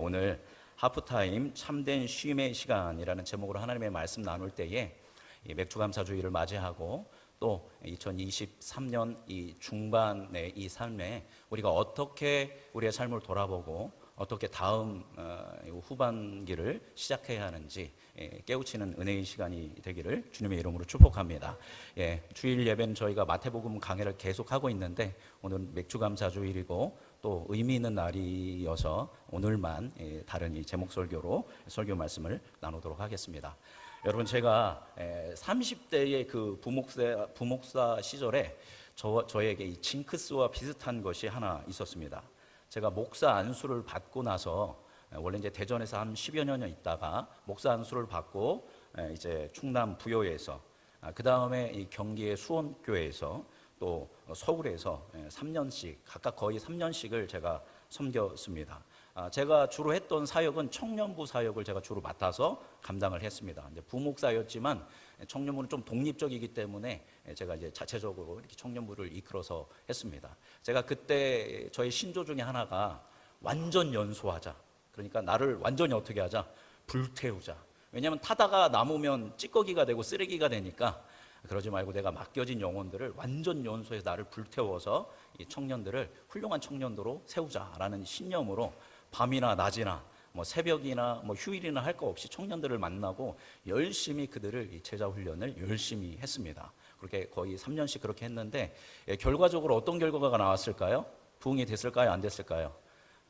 오늘 하프타임 참된 쉼의 시간이라는 제목으로 하나님의 말씀 나눌 때에 이 맥주감사주의를 맞이하고 또 2023년 이 중반의 이 삶에 우리가 어떻게 우리의 삶을 돌아보고 어떻게 다음 후반기를 시작해야 하는지 깨우치는 은혜의 시간이 되기를 주님의 이름으로 축복합니다. 주일 예배는 저희가 마태복음 강해를 계속하고 있는데 오늘 맥주감사주일이고 또 의미 있는 날이어서 오늘만 다른 이 제목 설교로 설교 말씀을 나누도록 하겠습니다. 여러분, 제가 30대의 그 부목사 시절에 저에게 이 징크스와 비슷한 것이 하나 있었습니다. 제가 목사 안수를 받고 나서 원래 이제 대전에서 한 10여 년 있다가 목사 안수를 받고 이제 충남 부여에서 그 다음에 이 경기의 수원교회에서 또 서울에서 3년씩 각각 거의 3년씩을 제가 섬겼습니다. 제가 주로 했던 사역은 청년부 사역을 제가 주로 맡아서 감당을 했습니다. 이제 부목사였지만 청년부는 좀 독립적이기 때문에 제가 이제 자체적으로 이렇게 청년부를 이끌어서 했습니다. 제가 그때 저의 신조 중에 하나가 완전 연소하자. 그러니까 나를 완전히 어떻게 하자? 불태우자. 왜냐하면 타다가 남으면 찌꺼기가 되고 쓰레기가 되니까 그러지 말고 내가 맡겨진 영혼들을 완전 연소해서 나를 불태워서 이 청년들을 훌륭한 청년도로 세우자라는 신념으로 밤이나 낮이나 새벽이나 휴일이나 할 거 없이 청년들을 만나고 열심히 그들을 이 제자 훈련을 열심히 했습니다. 그렇게 거의 3년씩 그렇게 했는데 결과적으로 어떤 결과가 나왔을까요? 부흥이 됐을까요? 안 됐을까요?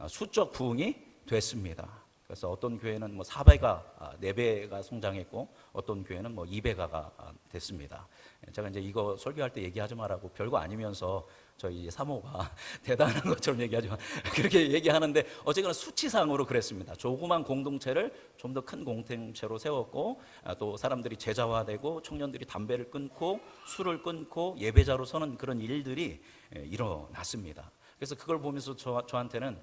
수적 부흥이 됐습니다. 그래서 어떤 교회는 4배가, 4배가 성장했고 어떤 교회는 2배가가 됐습니다. 제가 이제 이거 설교할 때 얘기하지 말라고 별거 아니면서 저희 사모가 대단한 것처럼 얘기하지만 그렇게 얘기하는데 어쨌거나 수치상으로 그랬습니다. 조그만 공동체를 좀 더 큰 공동체로 세웠고 또 사람들이 제자화되고 청년들이 담배를 끊고 술을 끊고 예배자로 서는 그런 일들이 일어났습니다. 그래서 그걸 보면서 저한테는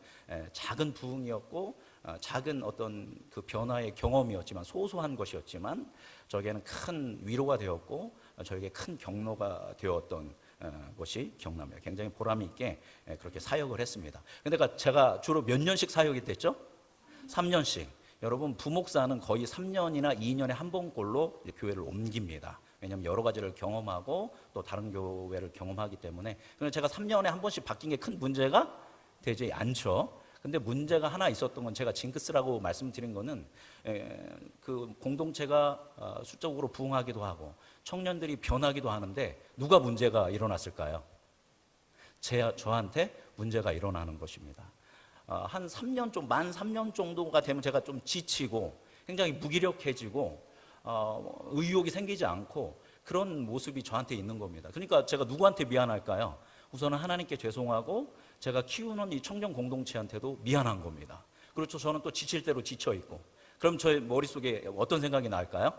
작은 부흥이었고 작은 어떤 그 변화의 경험이었지만 소소한 것이었지만 저에게는 큰 위로가 되었고 저에게 큰 경로가 되었던 것이 기억납니다. 굉장히 보람 있게 그렇게 사역을 했습니다. 근데 제가 주로 몇 년씩 사역이 됐죠? 3년씩. 여러분, 부목사는 거의 3년이나 2년에 한 번꼴로 교회를 옮깁니다. 왜냐하면 여러 가지를 경험하고 또 다른 교회를 경험하기 때문에. 그래서 제가 3년에 한 번씩 바뀐 게 큰 문제가 되지 않죠. 근데 문제가 하나 있었던 건 제가 징크스라고 말씀드린 거는 그 공동체가 수적으로 부흥하기도 하고 청년들이 변하기도 하는데 누가 문제가 일어났을까요? 저한테 문제가 일어나는 것입니다. 한 3년 좀 만 3년 정도가 되면 제가 좀 지치고 굉장히 무기력해지고 의욕이 생기지 않고 그런 모습이 저한테 있는 겁니다. 그러니까 제가 누구한테 미안할까요? 우선은 하나님께 죄송하고 제가 키우는 이 청년 공동체한테도 미안한 겁니다. 그렇죠. 저는 또 지칠 대로 지쳐 있고 그럼 저의 머릿속에 어떤 생각이 날까요?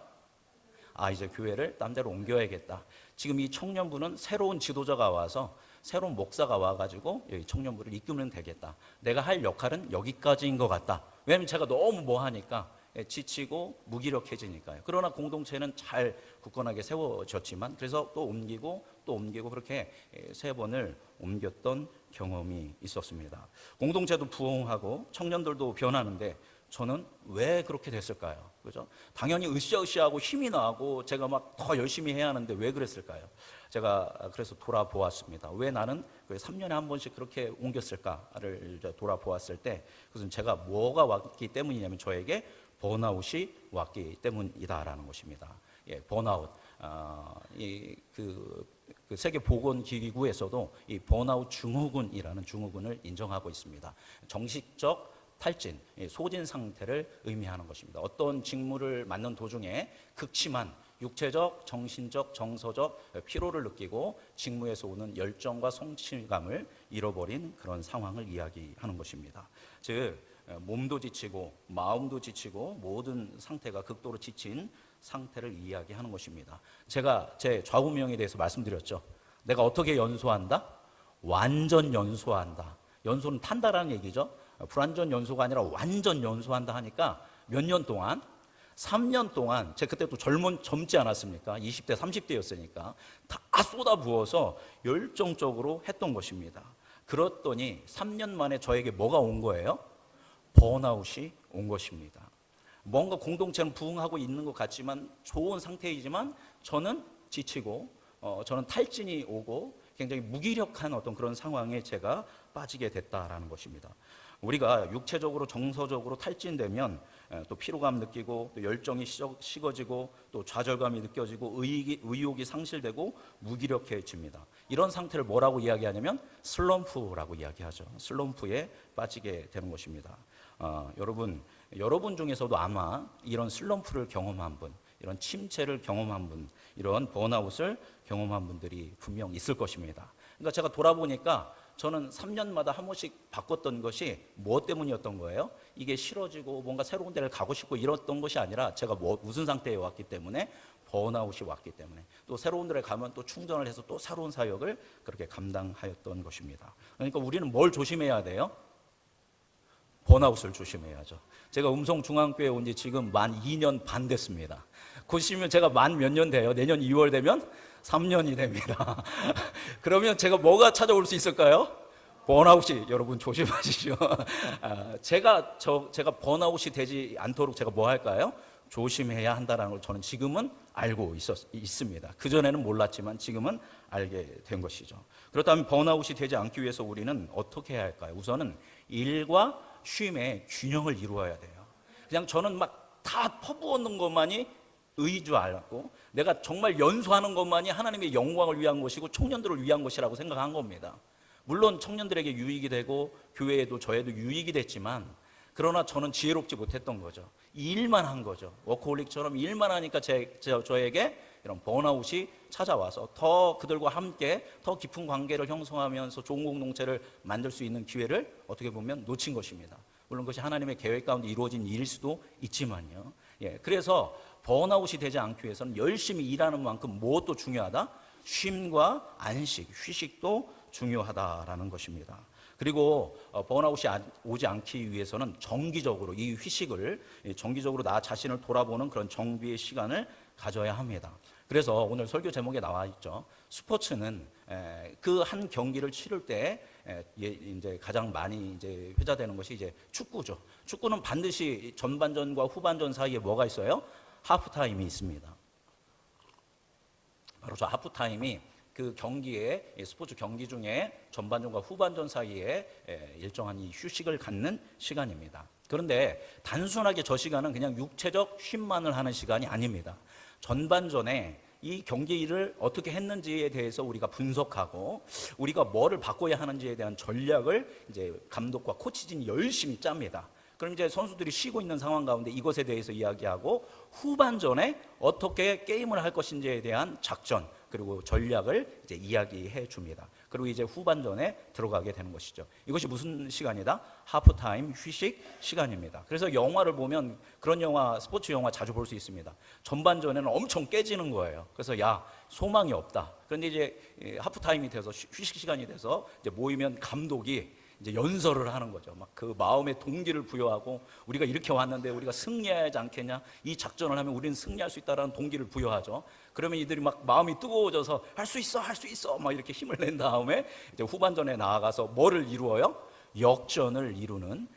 이제 교회를 딴 데로 옮겨야겠다. 지금 이 청년부는 새로운 지도자가 와서 새로운 목사가 와가지고 여기 청년부를 이끌면 되겠다. 내가 할 역할은 여기까지인 것 같다. 왜냐하면 제가 너무 뭐하니까 지치고 무기력해지니까요. 그러나 공동체는 잘 굳건하게 세워졌지만 그래서 또 옮기고 그렇게 3번을 옮겼던 경험이 있었습니다. 공동체도 부흥하고 청년들도 변하는데 저는 왜 그렇게 됐을까요? 그죠? 당연히 으쌰으쌰하고 힘이 나고 제가 막 더 열심히 해야 하는데 왜 그랬을까요? 제가 그래서 돌아보았습니다. 왜 나는 3년에 한 번씩 그렇게 옮겼을까를 돌아보았을 때 그것은 제가 뭐가 왔기 때문이냐면 저에게 번아웃이 왔기 때문이다라는 것입니다. 번아웃. 그 세계보건기구에서도 이 번아웃 증후군이라는 증후군을 인정하고 있습니다. 정식적 탈진, 소진 상태를 의미하는 것입니다. 어떤 직무를 맡는 도중에 극심한 육체적, 정신적, 정서적 피로를 느끼고 직무에서 오는 열정과 성취감을 잃어버린 그런 상황을 이야기하는 것입니다. 즉 몸도 지치고 마음도 지치고 모든 상태가 극도로 지친 상태를 이야기하는 것입니다. 제가 제 좌우명에 대해서 말씀드렸죠. 내가 어떻게 연소한다? 완전 연소한다. 연소는 탄다라는 얘기죠. 불완전 연소가 아니라 완전 연소한다 하니까 몇 년 동안? 3년 동안 제가 그때 또 젊지 않았습니까? 20대 30대였으니까 다 쏟아부어서 열정적으로 했던 것입니다. 그랬더니 3년 만에 저에게 뭐가 온 거예요? 번아웃이 온 것입니다. 뭔가 공동체는 부흥하고 있는 것 같지만 좋은 상태이지만 저는 지치고 저는 탈진이 오고 굉장히 무기력한 어떤 그런 상황에 제가 빠지게 됐다라는 것입니다. 우리가 육체적으로 정서적으로 탈진되면 또 피로감 느끼고 또 열정이 식어지고 또 좌절감이 느껴지고 의욕이 상실되고 무기력해집니다. 이런 상태를 뭐라고 이야기하냐면 슬럼프라고 이야기하죠. 슬럼프에 빠지게 되는 것입니다. 여러분 중에서도 아마 이런 슬럼프를 경험한 분, 이런 침체를 경험한 분, 이런 번아웃을 경험한 분들이 분명 있을 것입니다. 그러니까 제가 돌아보니까 저는 3년마다 한 번씩 바꿨던 것이 무엇 때문이었던 거예요? 이게 싫어지고 뭔가 새로운 데를 가고 싶고 이랬던 것이 아니라 제가 무슨 상태에 왔기 때문에 번아웃이 왔기 때문에 또 새로운 데를 가면 또 충전을 해서 또 새로운 사역을 그렇게 감당하였던 것입니다. 그러니까 우리는 뭘 조심해야 돼요? 번아웃을 조심해야죠. 제가 음성중앙교회에 온 지 지금 만 2년 반 됐습니다. 보시면 제가 만 몇 년 돼요? 내년 2월 되면 3년이 됩니다. 그러면 제가 뭐가 찾아올 수 있을까요? 번아웃이. 여러분 조심하시죠. 제가 번아웃이 되지 않도록 제가 뭐 할까요? 조심해야 한다는 걸 저는 지금은 알고 있습니다. 그전에는 몰랐지만 지금은 알게 된 것이죠. 그렇다면 번아웃이 되지 않기 위해서 우리는 어떻게 해야 할까요? 우선은 일과 쉼의 균형을 이루어야 돼요. 그냥 저는 막 다 퍼부었는 것만이 의인 줄 알았고 내가 정말 연수하는 것만이 하나님의 영광을 위한 것이고 청년들을 위한 것이라고 생각한 겁니다. 물론 청년들에게 유익이 되고 교회에도 저에도 유익이 됐지만 그러나 저는 지혜롭지 못했던 거죠. 일만 한 거죠. 워커홀릭처럼 일만 하니까 저에게 이런 번아웃이 찾아와서 더 그들과 함께 더 깊은 관계를 형성하면서 좋은 공동체를 만들 수 있는 기회를 어떻게 보면 놓친 것입니다. 물론 그것이 하나님의 계획 가운데 이루어진 일일 수도 있지만요. 그래서 번아웃이 되지 않기 위해서는 열심히 일하는 만큼 무엇도 중요하다? 쉼과 안식, 휴식도 중요하다라는 것입니다. 그리고 번아웃이 오지 않기 위해서는 정기적으로 이 휴식을 정기적으로 나 자신을 돌아보는 그런 정비의 시간을 가져야 합니다. 그래서 오늘 설교 제목에 나와 있죠. 스포츠는 그 한 경기를 치를 때 이제 가장 많이 이제 회자되는 것이 이제 축구죠. 축구는 반드시 전반전과 후반전 사이에 뭐가 있어요? 하프타임이 있습니다. 바로 저 하프타임이 그 경기에 스포츠 경기 중에 전반전과 후반전 사이에 일정한 이 휴식을 갖는 시간입니다. 그런데 단순하게 저 시간은 그냥 육체적 쉼만을 하는 시간이 아닙니다. 전반전에 이 경기를 어떻게 했는지에 대해서 우리가 분석하고 우리가 뭐를 바꿔야 하는지에 대한 전략을 이제 감독과 코치진이 열심히 짭니다. 그럼 이제 선수들이 쉬고 있는 상황 가운데 이것에 대해서 이야기하고 후반전에 어떻게 게임을 할 것인지에 대한 작전 그리고 전략을 이제 이야기해 줍니다. 그리고 이제 후반전에 들어가게 되는 것이죠. 이것이 무슨 시간이다? 하프타임 휴식 시간입니다. 그래서 영화를 보면 그런 영화, 스포츠 영화 자주 볼 수 있습니다. 전반전에는 엄청 깨지는 거예요. 그래서 야, 소망이 없다. 그런데 이제 하프타임이 돼서 휴식 시간이 돼서 이제 모이면 감독이 이제 연설을 하는 거죠. 막 그 마음의 동기를 부여하고 우리가 이렇게 왔는데 우리가 승리해야지 않겠냐? 이 작전을 하면 우리는 승리할 수 있다라는 동기를 부여하죠. 그러면 이들이 막 마음이 뜨거워져서 할 수 있어, 할 수 있어, 막 이렇게 힘을 낸 다음에 이제 후반전에 나아가서 뭐를 이루어요? 역전을 이루는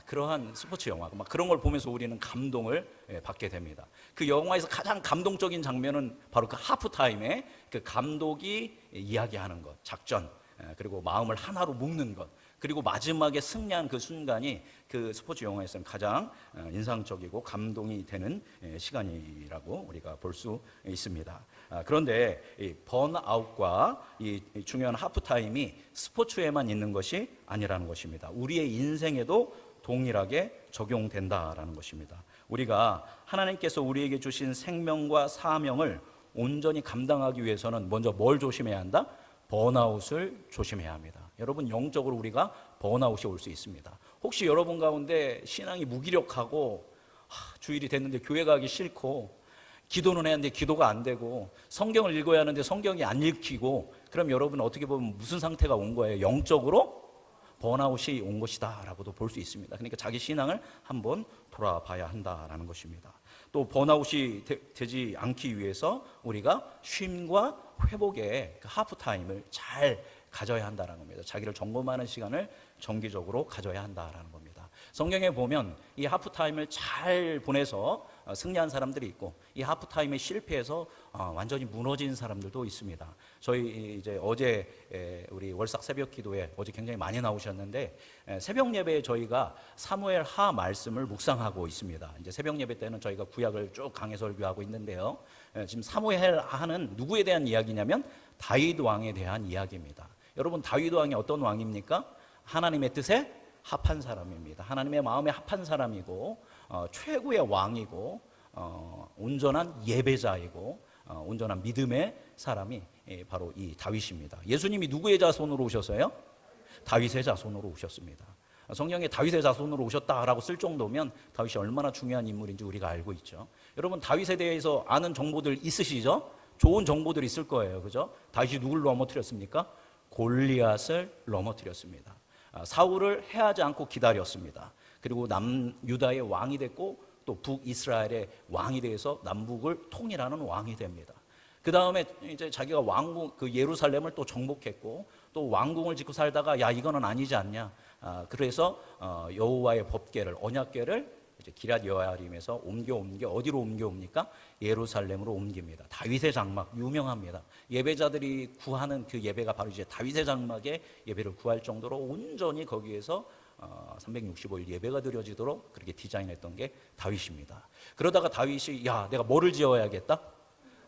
그러한 스포츠 영화. 막 그런 걸 보면서 우리는 감동을 받게 됩니다. 그 영화에서 가장 감동적인 장면은 바로 그 하프타임에 그 감독이 이야기하는 것, 작전, 그리고 마음을 하나로 묶는 것. 그리고 마지막에 승리한 그 순간이 그 스포츠 영화에서는 가장 인상적이고 감동이 되는 시간이라고 우리가 볼 수 있습니다. 그런데 이 번아웃과 이 중요한 하프타임이 스포츠에만 있는 것이 아니라는 것입니다. 우리의 인생에도 동일하게 적용된다라는 것입니다. 우리가 하나님께서 우리에게 주신 생명과 사명을 온전히 감당하기 위해서는 먼저 뭘 조심해야 한다? 번아웃을 조심해야 합니다. 여러분 영적으로 우리가 번아웃이 올 수 있습니다. 혹시 여러분 가운데 신앙이 무기력하고 주일이 됐는데 교회 가기 싫고 기도는 해야 하는데 기도가 안 되고 성경을 읽어야 하는데 성경이 안 읽히고 그럼 여러분 어떻게 보면 무슨 상태가 온 거예요? 영적으로 번아웃이 온 것이다 라고도 볼 수 있습니다. 그러니까 자기 신앙을 한번 돌아봐야 한다라는 것입니다. 또 번아웃이 되지 않기 위해서 우리가 쉼과 회복의 그 하프타임을 잘 가져야 한다는 겁니다. 자기를 점검하는 시간을 정기적으로 가져야 한다는 겁니다. 성경에 보면 이 하프타임을 잘 보내서 승리한 사람들이 있고, 이 하프타임에 실패해서 완전히 무너진 사람들도 있습니다. 저희 이제 어제 우리 월삭 새벽 기도에 어제 굉장히 많이 나오셨는데, 새벽 예배에 저희가 사무엘 하 말씀을 묵상하고 있습니다. 이제 새벽 예배 때는 저희가 구약을 쭉 강해 설교하고 있는데요. 지금 사무엘 하는 누구에 대한 이야기냐면 다윗 왕에 대한 이야기입니다. 여러분, 다윗 왕이 어떤 왕입니까? 하나님의 뜻에 합한 사람입니다. 하나님의 마음에 합한 사람이고, 최고의 왕이고, 온전한 예배자이고, 온전한 믿음의 사람이 바로 이 다윗입니다. 예수님이 누구의 자손으로 오셨어요? 다윗의 자손으로 오셨습니다. 성경에 다윗의 자손으로 오셨다라고 쓸 정도면 다윗이 얼마나 중요한 인물인지 우리가 알고 있죠. 여러분, 다윗에 대해서 아는 정보들 있으시죠? 좋은 정보들 있을 거예요. 그죠? 다윗이 누굴 넘어뜨렸습니까? 골리앗을 넘어뜨렸습니다. 사울을 해하지 않고 기다렸습니다. 그리고 남유다의 왕이 됐고, 또 북이스라엘의 왕이 돼서 남북을 통일하는 왕이 됩니다. 그 다음에 이제 자기가 왕궁, 그 예루살렘을 또 정복했고, 또 왕궁을 짓고 살다가 야, 이거는 아니지 않냐. 그래서 여호와의 법궤를, 언약궤를 이제 기럇 여아림에서 옮겨 어디로 옮깁니까? 예루살렘으로 옮깁니다. 다윗의 장막 유명합니다. 예배자들이 구하는 그 예배가 바로 이제 다윗의 장막의 예배를 구할 정도로 온전히 거기에서 365일 예배가 드려지도록 그렇게 디자인했던 게 다윗입니다. 그러다가 다윗이 야, 내가 뭐를 지어야겠다?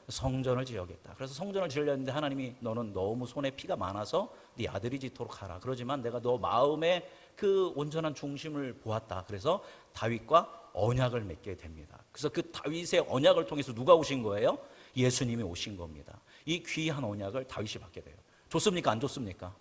성전을 지어야겠다. 그래서 성전을 지으려는데 하나님이 너는 너무 손에 피가 많아서 네 아들이 짓도록 하라. 그러지만 내가 너 마음의 그 온전한 중심을 보았다. 그래서 다윗과 언약을 맺게 됩니다. 그래서 그 다윗의 언약을 통해서 누가 오신 거예요? 예수님이 오신 겁니다. 이 귀한 언약을 다윗이 받게 돼요. 좋습니까? 안 좋습니까?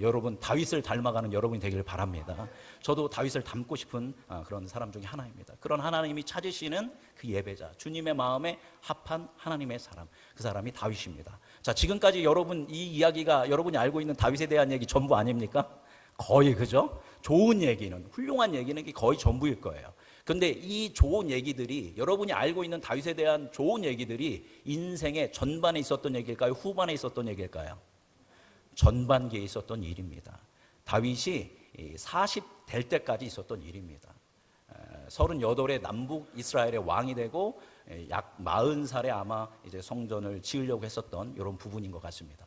여러분, 다윗을 닮아가는 여러분이 되기를 바랍니다. 저도 다윗을 닮고 싶은 그런 사람 중에 하나입니다. 그런 하나님이 찾으시는 그 예배자, 주님의 마음에 합한 하나님의 사람, 그 사람이 다윗입니다. 자, 지금까지 여러분 이 이야기가 여러분이 알고 있는 다윗에 대한 얘기 전부 아닙니까? 거의, 그죠? 좋은 얘기는, 훌륭한 얘기는 거의 전부일 거예요. 근데 이 좋은 얘기들이, 여러분이 알고 있는 다윗에 대한 좋은 얘기들이 인생의 전반에 있었던 얘기일까요? 후반에 있었던 얘기일까요? 전반기에 있었던 일입니다. 다윗이 40 될 때까지 있었던 일입니다. 38에 남북 이스라엘의 왕이 되고 약 40살에 아마 이제 성전을 지으려고 했었던 이런 부분인 것 같습니다.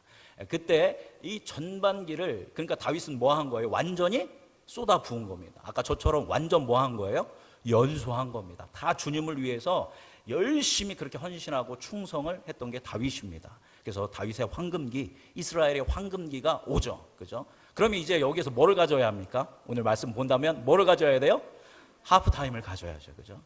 그때 이 전반기를, 그러니까 다윗은 뭐 한 거예요? 완전히 쏟아 부은 겁니다. 아까 저처럼 완전 뭐 한 거예요? 연소한 겁니다. 다 주님을 위해서 열심히 그렇게 헌신하고 충성을 했던 게 다윗입니다. 그래서 다윗의 황금기, 이스라엘의 황금기가 오죠. 그죠? 그러면 이제 여기서 뭐를 가져야 합니까? 오늘 말씀 본다면 뭐를 가져야 돼요? 하프타임을 가져야죠. 그죠?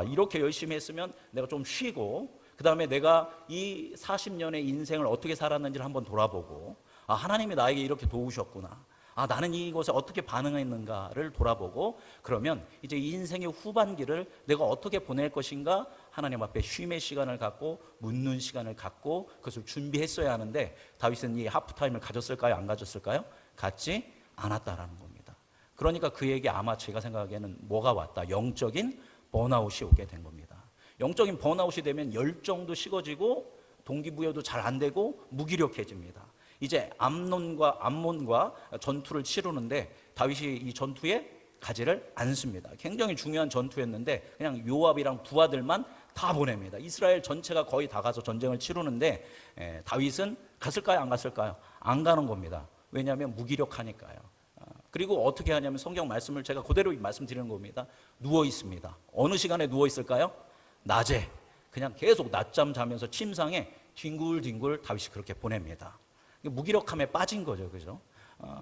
이렇게 열심히 했으면 내가 좀 쉬고, 그 다음에 내가 이 40년의 인생을 어떻게 살았는지를 한번 돌아보고, 하나님이 나에게 이렇게 도우셨구나. 나는 이곳에 어떻게 반응했는가를 돌아보고, 그러면 이제 이 인생의 후반기를 내가 어떻게 보낼 것인가 하나님 앞에 쉼의 시간을 갖고 묻는 시간을 갖고 그것을 준비했어야 하는데, 다윗은 이 하프타임을 가졌을까요? 안 가졌을까요? 갖지 않았다라는 겁니다. 그러니까 그에게 아마 제가 생각하기에는 뭐가 왔다? 영적인 번아웃이 오게 된 겁니다. 영적인 번아웃이 되면 열정도 식어지고 동기부여도 잘 안 되고 무기력해집니다. 이제 암몬과 전투를 치르는데 다윗이 이 전투에 가지를 않습니다. 굉장히 중요한 전투였는데 그냥 요압이랑 부하들만 다 보냅니다. 이스라엘 전체가 거의 다 가서 전쟁을 치르는데 다윗은 갔을까요? 안 갔을까요? 안 가는 겁니다. 왜냐하면 무기력하니까요. 그리고 어떻게 하냐면 성경 말씀을 제가 그대로 말씀드리는 겁니다. 누워 있습니다. 어느 시간에 누워 있을까요? 낮에. 그냥 계속 낮잠 자면서 침상에 뒹굴뒹굴 다윗이 그렇게 보냅니다. 무기력함에 빠진 거죠. 그죠?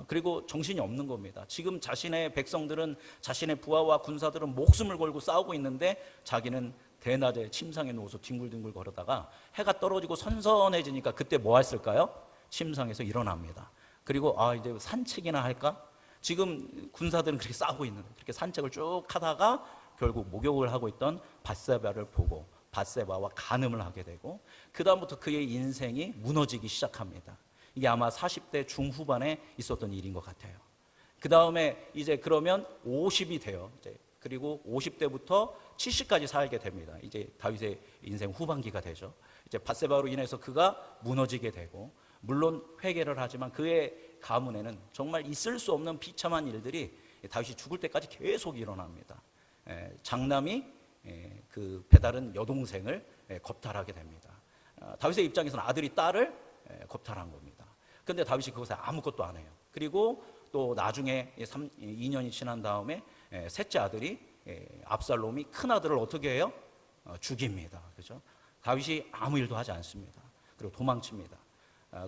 그리고 정신이 없는 겁니다. 지금 자신의 백성들은, 자신의 부하와 군사들은 목숨을 걸고 싸우고 있는데 자기는 대낮에 침상에 누워서 뒹굴뒹굴 거리다가 해가 떨어지고 선선해지니까 그때 뭐 했을까요? 침상에서 일어납니다. 그리고 이제 산책이나 할까? 지금 군사들은 그렇게 싸우고 있는데 그렇게 산책을 쭉 하다가 결국 목욕을 하고 있던 밧세바를 보고 밧세바와 간음을 하게 되고, 그 다음부터 그의 인생이 무너지기 시작합니다. 이게 아마 40대 중후반에 있었던 일인 것 같아요. 그 다음에 이제 그러면 50이 돼요. 이제 그리고 50대부터 70까지 살게 됩니다. 이제 다윗의 인생 후반기가 되죠. 이제 밧세바로 인해서 그가 무너지게 되고, 물론 회개를 하지만 그의 가문에는 정말 있을 수 없는 비참한 일들이 다윗이 죽을 때까지 계속 일어납니다. 장남이 그 배다른 여동생을 겁탈하게 됩니다. 다윗의 입장에서는 아들이 딸을 겁탈한 겁니다. 그런데 다윗이 그것에 아무것도 안 해요. 그리고 또 나중에 2년이 지난 다음에 셋째 아들이 압살롬이 큰 아들을 어떻게 해요? 죽입니다. 그죠? 다윗이 아무 일도 하지 않습니다. 그리고 도망칩니다.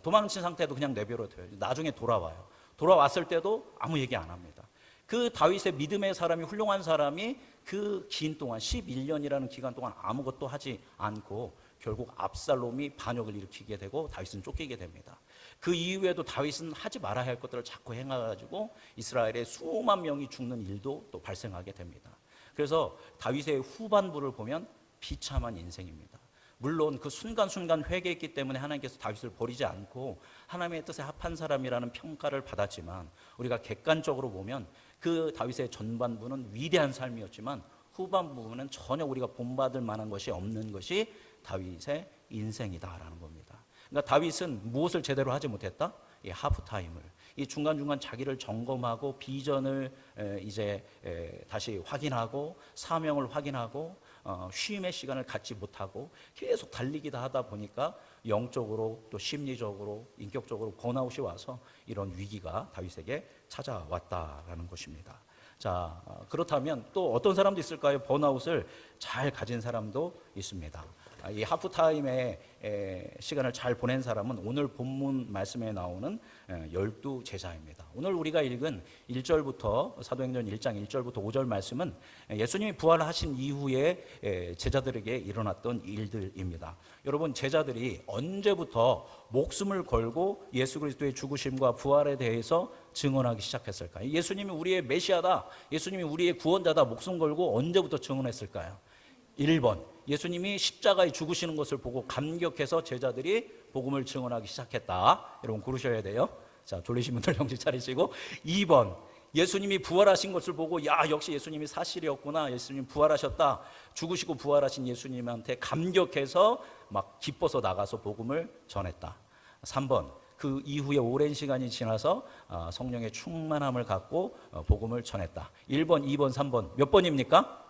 도망친 상태도 그냥 내버려둬요. 나중에 돌아와요. 돌아왔을 때도 아무 얘기 안 합니다. 그 다윗의 믿음의 사람이, 훌륭한 사람이 그 긴 동안 11년이라는 기간 동안 아무것도 하지 않고 결국 압살롬이 반역을 일으키게 되고 다윗은 쫓기게 됩니다. 그 이후에도 다윗은 하지 말아야 할 것들을 자꾸 행해가지고 이스라엘의 수만 명이 죽는 일도 또 발생하게 됩니다. 그래서 다윗의 후반부를 보면 비참한 인생입니다. 물론 그 순간순간 회개했기 때문에 하나님께서 다윗을 버리지 않고 하나님의 뜻에 합한 사람이라는 평가를 받았지만, 우리가 객관적으로 보면 그 다윗의 전반부는 위대한 삶이었지만 후반부는 전혀 우리가 본받을 만한 것이 없는 것이 다윗의 인생이다라는 겁니다. 그러니까 다윗은 무엇을 제대로 하지 못했다? 이 하프타임을, 이 중간중간 자기를 점검하고 비전을 이제 다시 확인하고 사명을 확인하고 쉼의 시간을 갖지 못하고 계속 달리기다 하다 보니까 영적으로 또 심리적으로 인격적으로 번아웃이 와서 이런 위기가 다윗에게 찾아왔다라는 것입니다. 자, 그렇다면 또 어떤 사람도 있을까요? 번아웃을 잘 가진 사람도 있습니다. 이 하프타임의 시간을 잘 보낸 사람은 오늘 본문 말씀에 나오는 12제자입니다. 오늘 우리가 읽은 1절부터 사도행전 1장 1절부터 5절 말씀은 예수님이 부활하신 이후에 제자들에게 일어났던 일들입니다. 여러분, 제자들이 언제부터 목숨을 걸고 예수 그리스도의 죽으심과 부활에 대해서 증언하기 시작했을까요? 예수님이 우리의 메시아다, 예수님이 우리의 구원자다 목숨 걸고 언제부터 증언했을까요? 1번, 예수님이 십자가에 죽으시는 것을 보고 감격해서 제자들이 복음을 증언하기 시작했다. 여러분 고르셔야 돼요. 자, 졸리신 분들 정신 차리시고. 2번, 예수님이 부활하신 것을 보고 야, 역시 예수님이 사실이었구나, 예수님 부활하셨다, 죽으시고 부활하신 예수님한테 감격해서 막 기뻐서 나가서 복음을 전했다. 3번, 그 이후에 오랜 시간이 지나서 성령의 충만함을 갖고 복음을 전했다. 1번, 2번, 3번 몇 번입니까?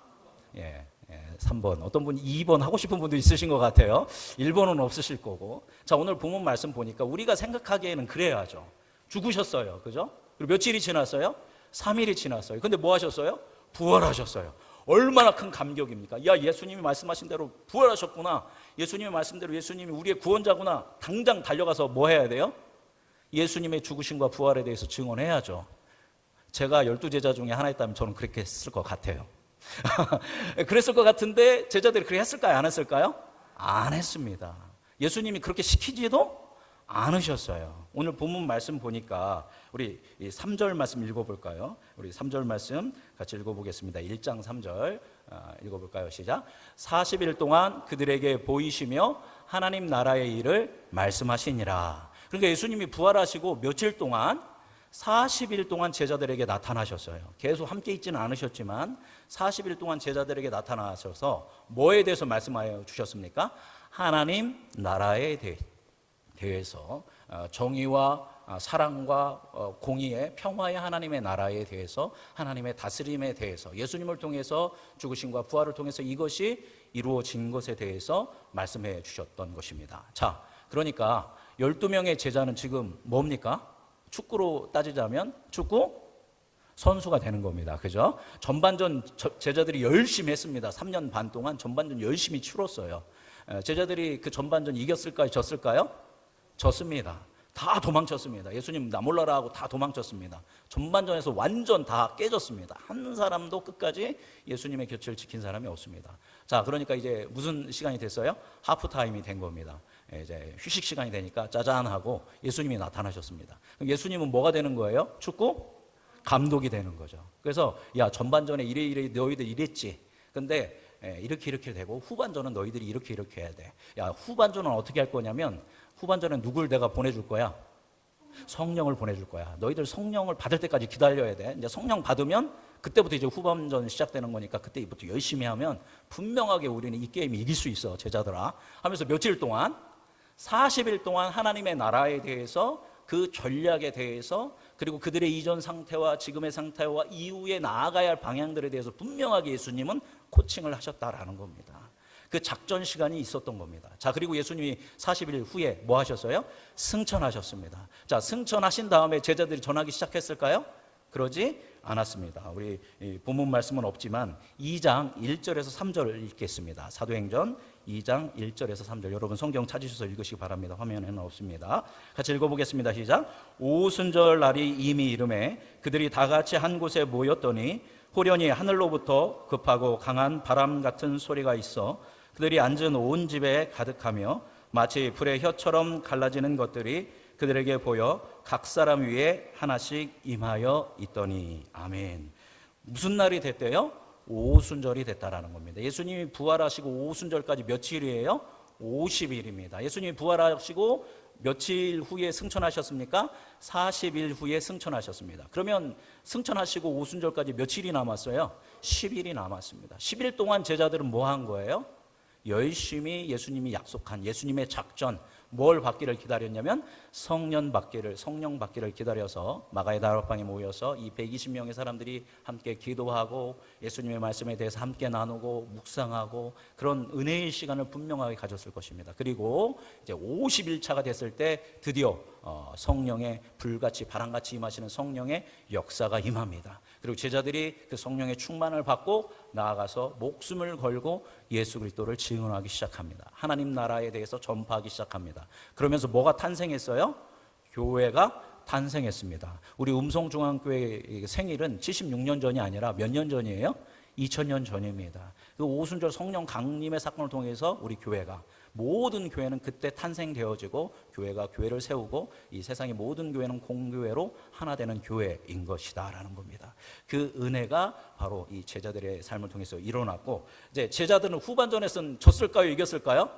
3번. 어떤 분 2번 하고 싶은 분도 있으신 것 같아요. 1번은 없으실 거고. 자, 오늘 본문 말씀 보니까 우리가 생각하기에는 그래야죠. 죽으셨어요. 그죠? 그리고 며칠이 지났어요? 3일이 지났어요. 근데 뭐 하셨어요? 부활하셨어요. 얼마나 큰 감격입니까? 야, 예수님이 말씀하신 대로 부활하셨구나, 예수님의 말씀대로 예수님이 우리의 구원자구나. 당장 달려가서 뭐 해야 돼요? 예수님의 죽으심과 부활에 대해서 증언해야죠. 제가 12제자 중에 하나였다면 저는 그렇게 했을 것 같아요. 그랬을 것 같은데 제자들이 그렇게 했을까요? 안 했을까요? 안 했습니다. 예수님이 그렇게 시키지도 않으셨어요. 오늘 본문 말씀 보니까 우리 3절 말씀 읽어볼까요? 우리 3절 말씀 같이 읽어보겠습니다. 1장 3절 읽어볼까요? 시작. 40일 동안 그들에게 보이시며 하나님 나라의 일을 말씀하시니라. 그러니까 예수님이 부활하시고 며칠 동안 40일 동안 제자들에게 나타나셨어요. 계속 함께 있지는 않으셨지만 40일 동안 제자들에게 나타나셔서 뭐에 대해서 말씀하여 주셨습니까? 하나님 나라에 대해서, 정의와 사랑과 공의의 평화의 하나님의 나라에 대해서, 하나님의 다스림에 대해서, 예수님을 통해서 죽으심과 부활을 통해서 이것이 이루어진 것에 대해서 말씀해 주셨던 것입니다. 자, 그러니까 12명의 제자는 지금 뭡니까? 축구로 따지자면 축구 선수가 되는 겁니다. 그죠? 전반전 제자들이 열심히 했습니다. 3년 반 동안 전반전 열심히 치렀어요. 제자들이 그 전반전 이겼을까요? 졌을까요? 졌습니다. 다 도망쳤습니다. 예수님 나 몰라라 하고 다 도망쳤습니다. 전반전에서 완전 다 깨졌습니다. 한 사람도 끝까지 예수님의 곁을 지킨 사람이 없습니다. 자, 그러니까 이제 무슨 시간이 됐어요? 하프타임이 된 겁니다. 이제 휴식 시간이 되니까 짜잔하고 예수님이 나타나셨습니다. 그럼 예수님은 뭐가 되는 거예요? 축구 감독이 되는 거죠. 그래서 야, 전반전에 이래 너희들 이랬지. 근데 이렇게 되고 후반전은 너희들이 이렇게 해야 돼. 야, 후반전은 어떻게 할 거냐면 후반전에 누굴 내가 보내줄 거야? 성령을 보내줄 거야. 너희들 성령을 받을 때까지 기다려야 돼. 이제 성령 받으면 그때부터 이제 후반전 시작되는 거니까 그때부터 열심히 하면 분명하게 우리는 이 게임 이길 수 있어, 제자들아. 하면서 며칠 동안 40일 동안 하나님의 나라에 대해서, 그 전략에 대해서, 그리고 그들의 이전 상태와 지금의 상태와 이후에 나아가야 할 방향들에 대해서 분명하게 예수님은 코칭을 하셨다라는 겁니다. 그 작전 시간이 있었던 겁니다. 자, 그리고 예수님이 40일 후에 뭐 하셨어요? 승천하셨습니다. 자, 승천하신 다음에 제자들이 전하기 시작했을까요? 그러지 않았습니다. 우리 본문 말씀은 없지만 2장 1절에서 3절을 읽겠습니다. 사도행전 2장 1절에서 3절, 여러분 성경 찾으셔서 읽으시기 바랍니다. 화면에는 없습니다. 같이 읽어보겠습니다. 시작. 오순절 날이 이미 이르매 그들이 다 같이 한 곳에 모였더니 호련히 하늘로부터 급하고 강한 바람 같은 소리가 있어 그들이 앉은 온 집에 가득하며 마치 불의 혀처럼 갈라지는 것들이 그들에게 보여 각 사람 위에 하나씩 임하여 있더니. 아멘. 무슨 날이 됐대요? 오순절이 됐다라는 겁니다. 예수님이 부활하시고 오순절까지 며칠이에요? 50일입니다. 예수님이 부활하시고 며칠 후에 승천하셨습니까? 40일 후에 승천하셨습니다. 그러면 승천하시고 오순절까지 며칠이 남았어요? 10일이 남았습니다. 10일 동안 제자들은 뭐 한 거예요? 열심히 예수님이 약속한 예수님의 작전, 뭘 받기를 기다렸냐면 성령 받기를 기다려서 마가의 다락방에 모여서 이 120명의 사람들이 함께 기도하고 예수님의 말씀에 대해서 함께 나누고 묵상하고 그런 은혜의 시간을 분명하게 가졌을 것입니다. 그리고 이제 50일차가 됐을 때 드디어 성령의 불같이 바람같이 임하시는 성령의 역사가 임합니다. 그리고 제자들이 그 성령의 충만을 받고 나아가서 목숨을 걸고 예수 그리스도를 증언하기 시작합니다. 하나님 나라에 대해서 전파하기 시작합니다. 그러면서 뭐가 탄생했어요? 교회가 탄생했습니다. 우리 음성중앙교회 생일은 76년 전이 아니라 몇 년 전이에요? 2000년 전입니다. 그 오순절 성령 강림의 사건을 통해서 우리 교회가, 모든 교회는 그때 탄생되어지고 교회가 교회를 세우고 이 세상의 모든 교회는 공교회로 하나 되는 교회인 것이다라는 겁니다. 그 은혜가 바로 이 제자들의 삶을 통해서 일어났고, 이제 제자들은 후반전에서는 졌을까요? 이겼을까요?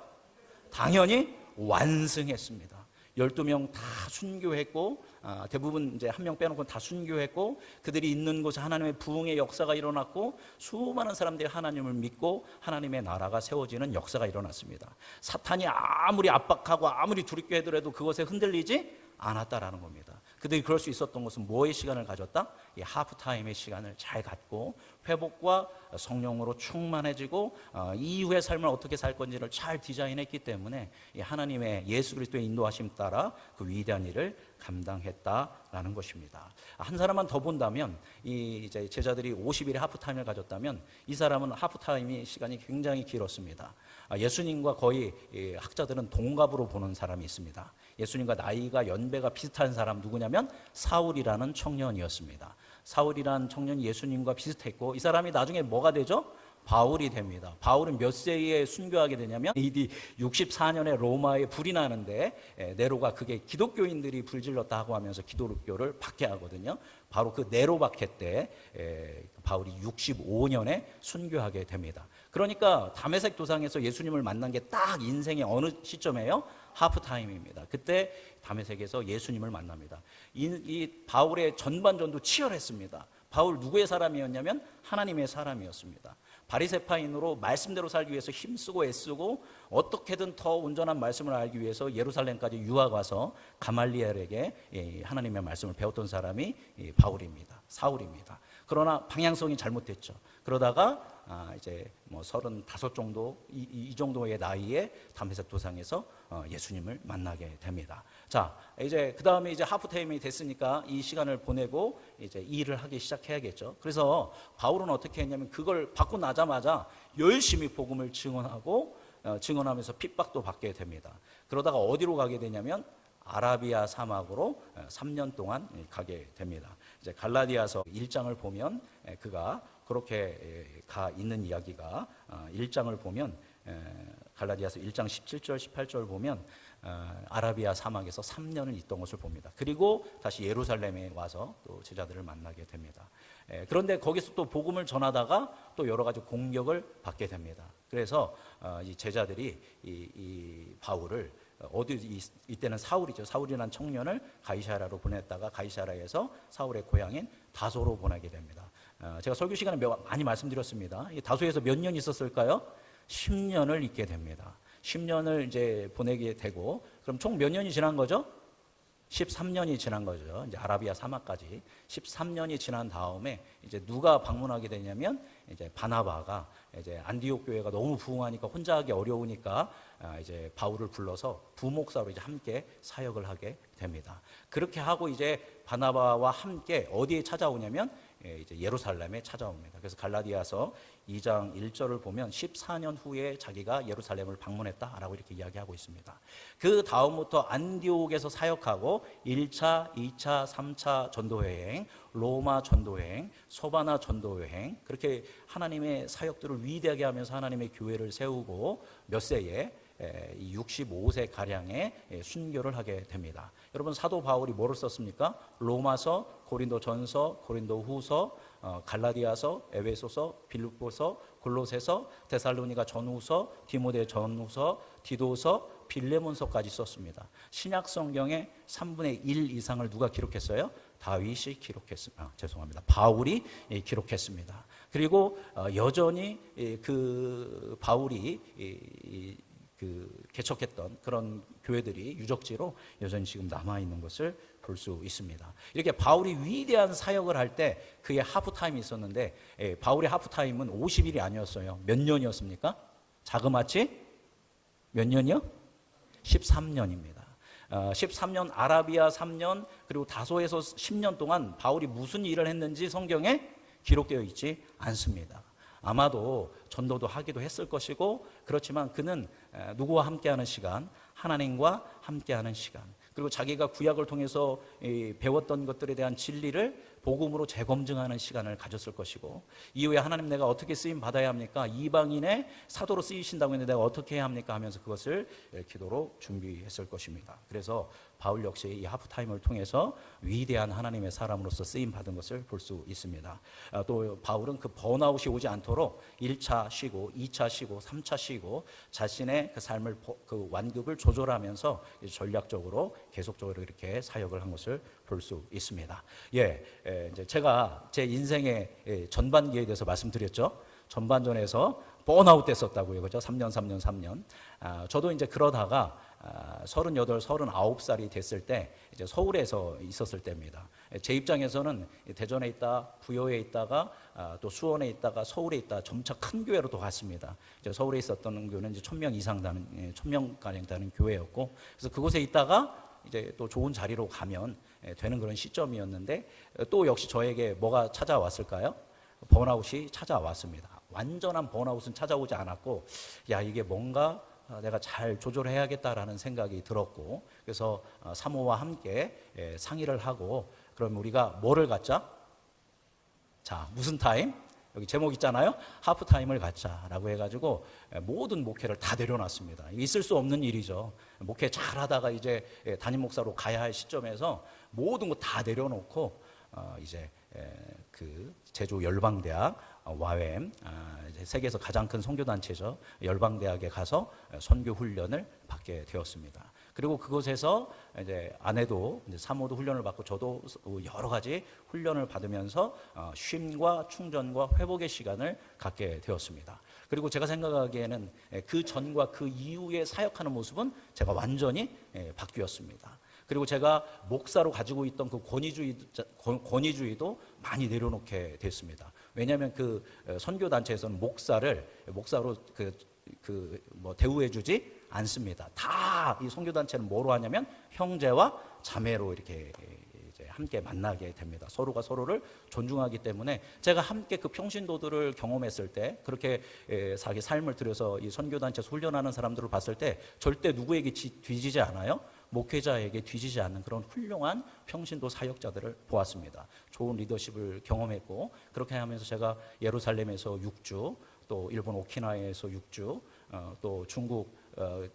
당연히 완승했습니다. 12명 다 순교했고, 대부분 이제 한 명 빼놓고 다 순교했고, 그들이 있는 곳에 하나님의 부흥의 역사가 일어났고, 수많은 사람들이 하나님을 믿고 하나님의 나라가 세워지는 역사가 일어났습니다. 사탄이 아무리 압박하고 아무리 두렵게 하더라도 그것에 흔들리지 않았다라는 겁니다. 그들이 그럴 수 있었던 것은 뭐의 시간을 가졌다? 이 하프타임의 시간을 잘 갖고 회복과 성령으로 충만해지고 이후의 삶을 어떻게 살 건지를 잘 디자인했기 때문에 이 하나님의 예수 그리스도의 인도하심 따라 그 위대한 일을 감당했다라는 것입니다. 한 사람만 더 본다면, 이 이제 제자들이 50일의 하프타임을 가졌다면 이 사람은 하프타임의 시간이 굉장히 길었습니다. 예수님과 거의 학자들은 동갑으로 보는 사람이 있습니다. 예수님과 나이가 연배가 비슷한 사람 누구냐면 사울이라는 청년이었습니다. 사울이라는 청년이 예수님과 비슷했고, 이 사람이 나중에 뭐가 되죠? 바울이 됩니다. 바울은 몇 세에 순교하게 되냐면 AD 64년에 로마에 불이 나는데 네로가 그게 기독교인들이 불질렀다 하면서 기독교를 박해하거든요. 바로 그 네로 박해 때 바울이 65년에 순교하게 됩니다. 그러니까 다메섹 도상에서 예수님을 만난 게 딱 인생의 어느 시점이에요? 하프타임입니다. 그때 다메섹에서 예수님을 만납니다. 이 바울의 전반전도 치열했습니다. 바울 누구의 사람이었냐면 하나님의 사람이었습니다. 바리새파인으로 말씀대로 살기 위해서 힘쓰고 애쓰고 어떻게든 더 온전한 말씀을 알기 위해서 예루살렘까지 유학 와서 가말리엘에게 하나님의 말씀을 배웠던 사람이 바울입니다. 사울입니다. 그러나 방향성이 잘못됐죠. 그러다가 이제 뭐 35 정도 이 정도의 나이에 다메섹 도상에서 예수님을 만나게 됩니다. 자, 이제 그 다음에 이제 하프타임이 됐으니까 이 시간을 보내고 이제 일을 하기 시작해야겠죠. 그래서 바울은 어떻게 했냐면 그걸 받고 나자마자 열심히 복음을 증언하면서 핍박도 받게 됩니다. 그러다가 어디로 가게 되냐면 아라비아 사막으로 3년 동안 가게 됩니다. 이제 갈라디아서 1장을 보면 그가 그렇게 가 있는 이야기가 1장을 보면 갈라디아서 1장 17절 18절 보면 아라비아 사막에서 3년을 있던 것을 봅니다. 그리고 다시 예루살렘에 와서 또 제자들을 만나게 됩니다. 그런데 거기서 또 복음을 전하다가 또 여러 가지 공격을 받게 됩니다. 그래서 이 제자들이 이 바울을 이때는 사울이죠. 사울이라는 청년을 가이사랴로 보냈다가 가이사랴에서 사울의 고향인 다소로 보내게 됩니다. 제가 설교 시간에 많이 말씀드렸습니다. 이 다소에서 몇 년 있었을까요? 10년을 있게 됩니다. 10년을 이제 보내게 되고, 그럼 총 몇 년이 지난 거죠? 13년이 지난 거죠. 이제 아라비아 사막까지 13년이 지난 다음에 이제 누가 방문하게 되냐면 이제 바나바가 이제 안디옥 교회가 너무 부흥하니까 혼자 하기 어려우니까 이제 바울을 불러서 부목사로 이제 함께 사역을 하게 됩니다. 그렇게 하고 이제 바나바와 함께 어디에 찾아오냐면 이제 예루살렘에 찾아옵니다. 그래서 갈라디아서 2장 1절을 보면 14년 후에 자기가 예루살렘을 방문했다라고 이렇게 이야기하고 있습니다. 그 다음부터 안디옥에서 사역하고 1차, 2차, 3차 전도여행, 로마 전도여행, 소바나 전도여행, 그렇게 하나님의 사역들을 위대하게 하면서 하나님의 교회를 세우고 몇 세에 65세 가량의 순교를 하게 됩니다. 여러분, 사도 바울이 뭐를 썼습니까? 로마서, 고린도전서, 고린도후서, 갈라디아서, 에베소서, 빌립보서, 골로새서, 데살로니가 전후서, 디모데 전후서, 디도서, 빌레몬서까지 썼습니다. 신약 성경의 3분의 1 이상을 누가 기록했어요? 다윗이 기록했습니다. 바울이 기록했습니다. 그리고 여전히 그 바울이 개척했던 그런 교회들이 유적지로 여전히 지금 남아있는 것을 볼 수 있습니다. 이렇게 바울이 위대한 사역을 할 때 그의 하프타임이 있었는데 바울의 하프타임은 50일이 아니었어요. 몇 년이었습니까? 자그마치 몇 년이요? 13년입니다. 13년, 아라비아 3년, 그리고 다소에서 10년 동안 바울이 무슨 일을 했는지 성경에 기록되어 있지 않습니다. 아마도 전도도 하기도 했을 것이고, 그렇지만 그는 누구와 함께하는 시간, 하나님과 함께하는 시간, 그리고 자기가 구약을 통해서 배웠던 것들에 대한 진리를 복음으로 재검증하는 시간을 가졌을 것이고, 이후에 하나님 내가 어떻게 쓰임 받아야 합니까? 이방인의 사도로 쓰이신다고 했는데 내가 어떻게 해야 합니까? 하면서 그것을 기도로 준비했을 것입니다. 그래서 바울 역시 이 하프타임을 통해서 위대한 하나님의 사람으로서 쓰임 받은 것을 볼 수 있습니다. 또 바울은 그 번아웃이 오지 않도록 1차 쉬고 2차 쉬고 3차 쉬고 자신의 그 삶을 그 완급을 조절하면서 전략적으로 계속적으로 이렇게 사역을 한 것을 볼 수 있습니다. 이제 제가 제 인생의 전반기에 대해서 말씀드렸죠. 전반전에서 번아웃 됐었다고요. 그죠? 3년. 저도 이제 그러다가 38, 39살이 됐을 때 이제 서울에서 있었을 때입니다. 제 입장에서는 대전에 있다, 부여에 있다가 또 수원에 있다가 서울에 있다, 점차 큰 교회로 또 갔습니다. 이제 서울에 있었던 교회는 이제 1,000명 이상 되는, 1,000명 가량 되는 교회였고, 그래서 그곳에 있다가 이제 또 좋은 자리로 가면 되는 그런 시점이었는데, 또 역시 저에게 뭐가 찾아왔을까요? 번아웃이 찾아왔습니다. 완전한 번아웃은 찾아오지 않았고, 이게 뭔가 내가 잘 조절해야겠다라는 생각이 들었고, 그래서 사모와 함께 상의를 하고, 그럼 우리가 뭐를 갖자? 자, 무슨 타임? 여기 제목 있잖아요. 하프타임을 갖자라고 해가지고 모든 목회를 다 내려놨습니다. 있을 수 없는 일이죠. 목회 잘하다가 이제 담임 목사로 가야 할 시점에서 모든 거 다 내려놓고 이제 그 제주 열방대학 와웸, 세계에서 가장 큰 선교단체죠. 열방대학에 가서 선교 훈련을 받게 되었습니다. 그리고 그곳에서 이제 아내도 이제 사모도 훈련을 받고 저도 여러 가지 훈련을 받으면서 쉼과 충전과 회복의 시간을 갖게 되었습니다. 그리고 제가 생각하기에는 그 전과 그 이후에 사역하는 모습은 제가 완전히 바뀌었습니다. 그리고 제가 목사로 가지고 있던 그 권위주의도 많이 내려놓게 됐습니다. 왜냐하면 그 선교단체에서는 목사로 대우해주지 않습니다. 다 이 선교단체는 뭐로 하냐면 형제와 자매로 이렇게 이제 함께 만나게 됩니다. 서로가 서로를 존중하기 때문에 제가 함께 그 평신도들을 경험했을 때, 그렇게 자기 삶을 들여서 이 선교단체에서 훈련하는 사람들을 봤을 때 절대 누구에게 뒤지지 않아요. 목회자에게 뒤지지 않는 그런 훌륭한 평신도 사역자들을 보았습니다. 좋은 리더십을 경험했고, 그렇게 하면서 제가 예루살렘에서 6주, 또 일본 오키나와에서 6주, 또 중국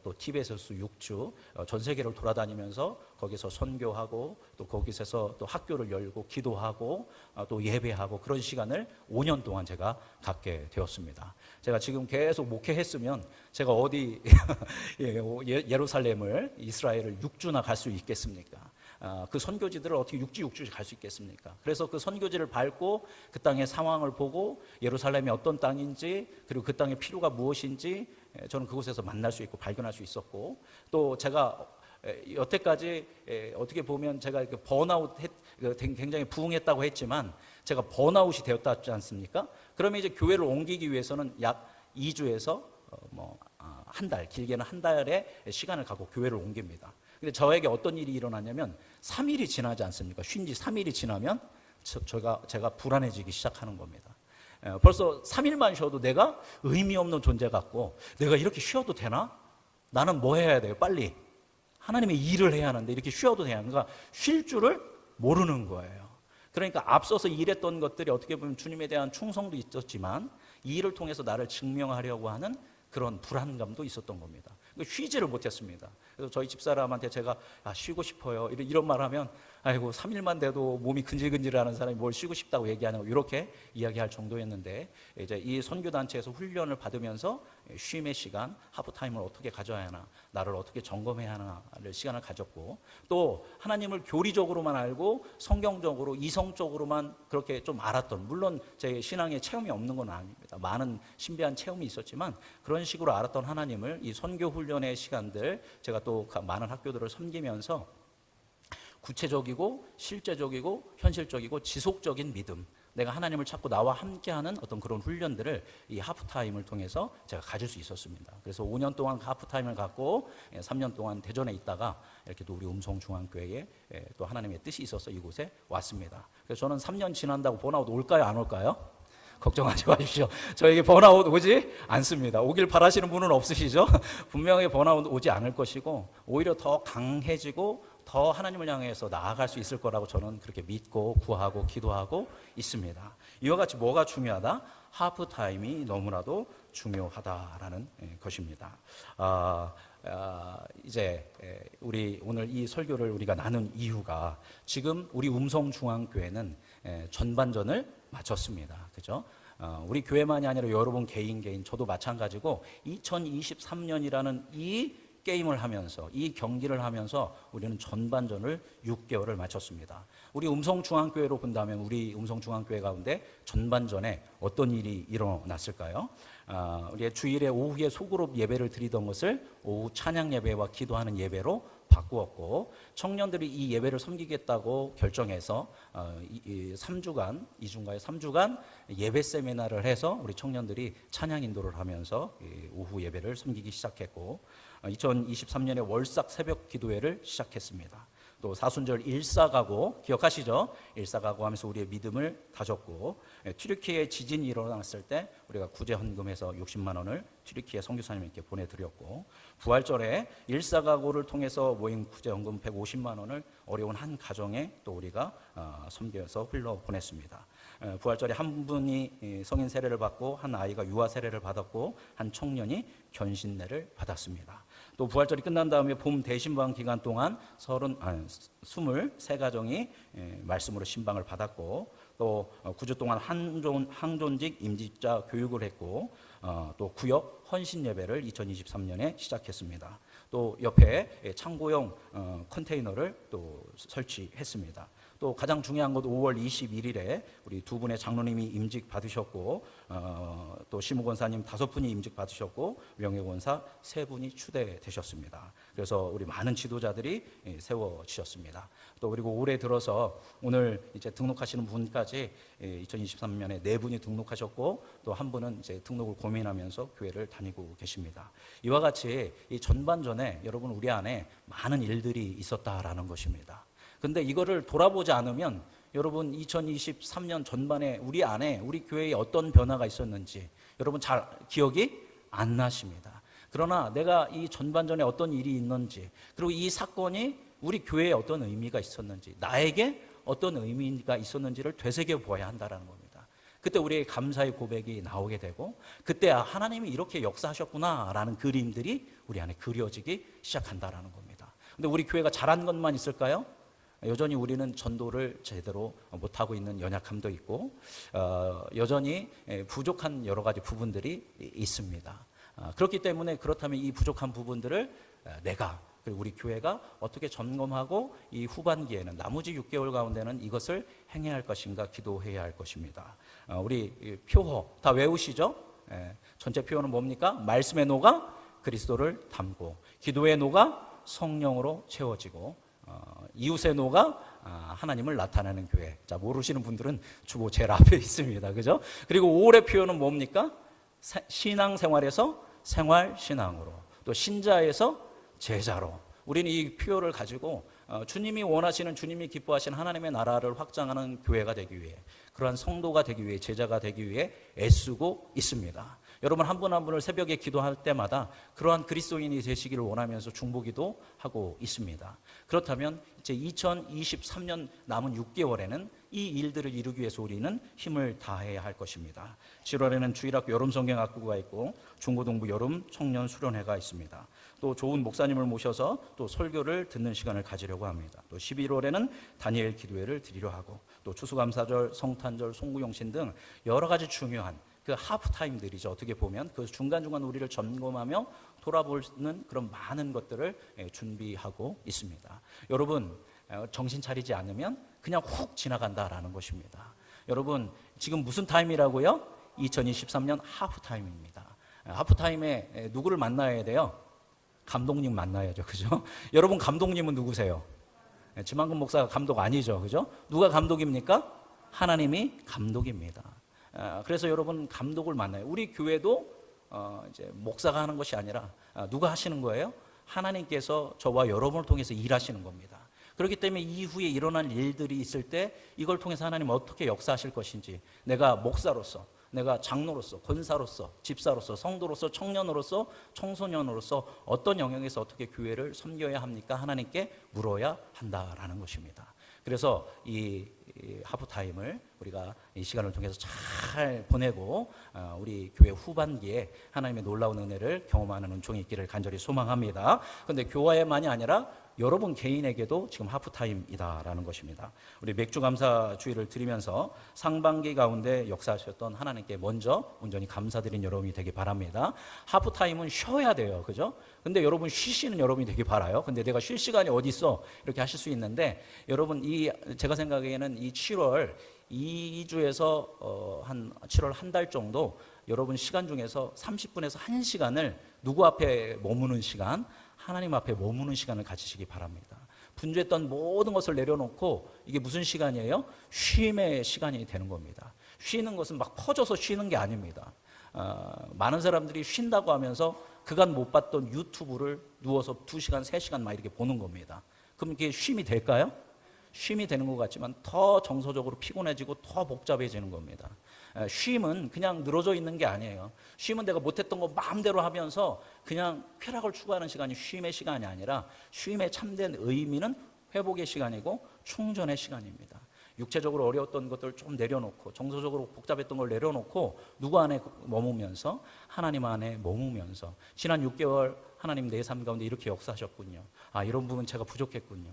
또 티벳에서 6주, 전 세계를 돌아다니면서 거기서 선교하고, 또 거기서 또 학교를 열고 기도하고 또 예배하고, 그런 시간을 5년 동안 제가 갖게 되었습니다. 제가 지금 계속 목회했으면 제가 어디 예루살렘을, 이스라엘을 6주나 갈 수 있겠습니까? 그 선교지들을 어떻게 6주 갈 수 있겠습니까? 그래서 그 선교지를 밟고 그 땅의 상황을 보고 예루살렘이 어떤 땅인지, 그리고 그 땅의 필요가 무엇인지 저는 그곳에서 만날 수 있고 발견할 수 있었고, 또 제가 여태까지 어떻게 보면 제가 굉장히 부흥했다고 했지만 제가 번아웃이 되었지 않습니까? 그러면 이제 교회를 옮기기 위해서는 약 2주에서 한 달, 길게는 한 달의 시간을 갖고 교회를 옮깁니다. 근데 저에게 어떤 일이 일어나냐면 3일이 지나지 않습니까? 쉰 지 3일이 지나면 제가 불안해지기 시작하는 겁니다. 벌써 3일만 쉬어도 내가 의미 없는 존재 같고, 내가 이렇게 쉬어도 되나? 나는 뭐 해야 돼요? 빨리 하나님의 일을 해야 하는데 이렇게 쉬어도 되나? 그러니까 쉴 줄을 모르는 거예요. 그러니까 앞서서 일했던 것들이 어떻게 보면 주님에 대한 충성도 있었지만 이 일을 통해서 나를 증명하려고 하는 그런 불안감도 있었던 겁니다. 쉬지를 못했습니다. 그래서 저희 집사람한테 제가 쉬고 싶어요 이런 말 하면, 아이고 3일만 돼도 몸이 근질근질하는 사람이 뭘 쉬고 싶다고 얘기하냐고 이렇게 이야기할 정도였는데, 이제 이 선교단체에서 훈련을 받으면서 쉼의 시간, 하프타임을 어떻게 가져야 하나, 나를 어떻게 점검해야 하나를 시간을 가졌고, 또 하나님을 교리적으로만 알고 성경적으로 이성적으로만 그렇게 좀 알았던, 물론 제 신앙에 체험이 없는 건 아닙니다. 많은 신비한 체험이 있었지만 그런 식으로 알았던 하나님을 이 선교 훈련의 시간들, 제가 또 많은 학교들을 섬기면서 구체적이고 실제적이고 현실적이고 지속적인 믿음, 내가 하나님을 찾고 나와 함께하는 어떤 그런 훈련들을 이 하프타임을 통해서 제가 가질 수 있었습니다. 그래서 5년 동안 하프타임을 갖고 3년 동안 대전에 있다가 이렇게 또 우리 음성중앙교회에 또 하나님의 뜻이 있어서 이곳에 왔습니다. 그래서 저는 3년 지난다고 번아웃 올까요, 안 올까요? 걱정하지 마십시오. 저에게 번아웃 오지 않습니다. 오길 바라시는 분은 없으시죠? 분명히 번아웃 오지 않을 것이고, 오히려 더 강해지고 더 하나님을 향해서 나아갈 수 있을 거라고 저는 그렇게 믿고 구하고 기도하고 있습니다. 이와 같이 뭐가 중요하다? 하프타임이 너무나도 중요하다라는 것입니다. 이제 우리 오늘 이 설교를 우리가 나눈 이유가, 지금 우리 음성중앙교회는 전반전을 마쳤습니다. 그죠? 우리 교회만이 아니라 여러분 개인 저도 마찬가지고 2023년이라는 이 게임을 하면서, 이 경기를 하면서 우리는 전반전을 6개월을 마쳤습니다. 우리 음성중앙교회로 본다면 우리 음성중앙교회 가운데 전반전에 어떤 일이 일어났을까요? 우리 주일에 오후에 소그룹 예배를 드리던 것을 오후 찬양 예배와 기도하는 예배로 바꾸었고, 청년들이 이 예배를 섬기겠다고 결정해서 3주간, 2주인가요? 3주간 예배 세미나를 해서 우리 청년들이 찬양 인도를 하면서 오후 예배를 섬기기 시작했고, 2023년에 월삭 새벽 기도회를 시작했습니다. 또 사순절 일사가고 기억하시죠? 일사가고 하면서 우리의 믿음을 다졌고, 튀르키예 지진이 일어났을 때 우리가 구제 헌금해서 60만 원을 튀르키예 선교사님께 보내드렸고, 부활절에 일사가고를 통해서 모인 구제 헌금 150만 원을 어려운 한 가정에 또 우리가 섬겨서 흘러 보냈습니다. 부활절에 한 분이 성인 세례를 받고, 한 아이가 유아 세례를 받았고, 한 청년이 견신례를 받았습니다. 또 부활절이 끝난 다음에 봄 대신방 기간 동안 23가정이 말씀으로 신방을 받았고, 또 9주 동안 항존직 임직자 교육을 했고, 또 구역 헌신 예배를 2023년에 시작했습니다. 또 옆에 창고용 컨테이너를 또 설치했습니다. 또 가장 중요한 것, 5월 21일에 우리 두 분의 장로님이 임직 받으셨고, 또 시무권사님 5분이 임직 받으셨고, 명예권사 3분이 추대되셨습니다. 그래서 우리 많은 지도자들이 세워지셨습니다. 또 그리고 올해 들어서 오늘 이제 등록하시는 분까지 2023년에 4분이 등록하셨고, 또 한 분은 이제 등록을 고민하면서 교회를 다니고 계십니다. 이와 같이 이 전반전에 여러분 우리 안에 많은 일들이 있었다라는 것입니다. 근데 이거를 돌아보지 않으면 여러분 2023년 전반에 우리 안에, 우리 교회에 어떤 변화가 있었는지 여러분 잘 기억이 안 나십니다. 그러나 내가 이 전반전에 어떤 일이 있는지, 그리고 이 사건이 우리 교회에 어떤 의미가 있었는지, 나에게 어떤 의미가 있었는지를 되새겨 보아야 한다는 겁니다. 그때 우리의 감사의 고백이 나오게 되고, 그때 하나님이 이렇게 역사하셨구나라는 그림들이 우리 안에 그려지기 시작한다는 겁니다. 근데 우리 교회가 잘한 것만 있을까요? 여전히 우리는 전도를 제대로 못하고 있는 연약함도 있고, 여전히 부족한 여러 가지 부분들이 있습니다. 그렇기 때문에, 그렇다면 이 부족한 부분들을 내가, 그리고 우리 교회가 어떻게 점검하고 이 후반기에는, 나머지 6개월 가운데는 이것을 행해야 할 것인가 기도해야 할 것입니다. 우리 표어 다 외우시죠? 전체 표어는 뭡니까? 말씀의 노가 그리스도를 담고, 기도의 노가 성령으로 채워지고 이웃의 노가 하나님을 나타내는 교회. 자, 모르시는 분들은 주보 제일 앞에 있습니다. 그죠? 그리고 5월의 표현은 뭡니까? 신앙생활에서 생활신앙으로, 또 신자에서 제자로. 우리는 이 표현을 가지고 주님이 원하시는, 주님이 기뻐하시는 하나님의 나라를 확장하는 교회가 되기 위해, 그러한 성도가 되기 위해, 제자가 되기 위해 애쓰고 있습니다. 여러분 한 분 한 분을 새벽에 기도할 때마다 그러한 그리스도인이 되시기를 원하면서 중보기도 하고 있습니다. 그렇다면 이제 2023년 남은 6개월에는 이 일들을 이루기 위해서 우리는 힘을 다해야 할 것입니다. 7월에는 주일학교 여름성경학부가 있고 중고등부 여름 청년 수련회가 있습니다. 또 좋은 목사님을 모셔서 또 설교를 듣는 시간을 가지려고 합니다. 또 11월에는 다니엘 기도회를 드리려 하고, 또 추수감사절, 성탄절, 송구용신 등 여러 가지 중요한 그 하프타임들이죠. 어떻게 보면 그 중간중간 우리를 점검하며 돌아보는 그런 많은 것들을 준비하고 있습니다. 여러분 정신 차리지 않으면 그냥 훅 지나간다라는 것입니다. 여러분 지금 무슨 타임이라고요? 2023년 하프타임입니다. 하프타임에 누구를 만나야 돼요? 감독님 만나야죠. 그죠? 여러분 감독님은 누구세요? 지만근 목사가 감독 아니죠. 그죠? 누가 감독입니까? 하나님이 감독입니다. 그래서 여러분 감독을 만나요. 우리 교회도 이제 목사가 하는 것이 아니라 누가 하시는 거예요? 하나님께서 저와 여러분을 통해서 일하시는 겁니다. 그렇기 때문에 이후에 일어날 일들이 있을 때 이걸 통해서 하나님 어떻게 역사하실 것인지, 내가 목사로서, 내가 장로로서, 권사로서, 집사로서, 성도로서, 청년으로서, 청소년으로서 어떤 영역에서 어떻게 교회를 섬겨야 합니까? 하나님께 물어야 한다라는 것입니다. 그래서 이 하프타임을 우리가 이 시간을 통해서 잘 보내고 우리 교회 후반기에 하나님의 놀라운 은혜를 경험하는 은총이 있기를 간절히 소망합니다. 그런데 교회만이 아니라 여러분 개인에게도 지금 하프타임이다라는 것입니다. 우리 맥주감사 주일을 드리면서 상반기 가운데 역사하셨던 하나님께 먼저 온전히 감사드린 여러분이 되기 바랍니다. 하프타임은 쉬어야 돼요. 그죠? 근데 여러분 쉬시는 여러분이 되기 바라요. 근데 내가 쉴 시간이 어디 있어? 이렇게 하실 수 있는데, 여러분 제가 생각에는 이 7월 2주에서 한 7월 한 달 정도 여러분 시간 중에서 30분에서 1시간을 누구 앞에 머무는 시간, 하나님 앞에 머무는 시간을 가지시기 바랍니다. 분주했던 모든 것을 내려놓고, 이게 무슨 시간이에요? 쉼의 시간이 되는 겁니다. 쉬는 것은 막 퍼져서 쉬는 게 아닙니다. 많은 사람들이 쉰다고 하면서 그간 못 봤던 유튜브를 누워서 2시간, 3시간 막 이렇게 보는 겁니다. 그럼 이게 쉼이 될까요? 쉼이 되는 것 같지만 더 정서적으로 피곤해지고 더 복잡해지는 겁니다. 쉼은 그냥 늘어져 있는 게 아니에요. 쉼은 내가 못했던 거 마음대로 하면서 그냥 쾌락을 추구하는 시간이 쉼의 시간이 아니라, 쉼의 참된 의미는 회복의 시간이고 충전의 시간입니다. 육체적으로 어려웠던 것들을 좀 내려놓고, 정서적으로 복잡했던 걸 내려놓고 누구 안에 머무면서, 하나님 안에 머무면서, 지난 6개월 하나님 내 삶 가운데 이렇게 역사하셨군요. 이런 부분 제가 부족했군요.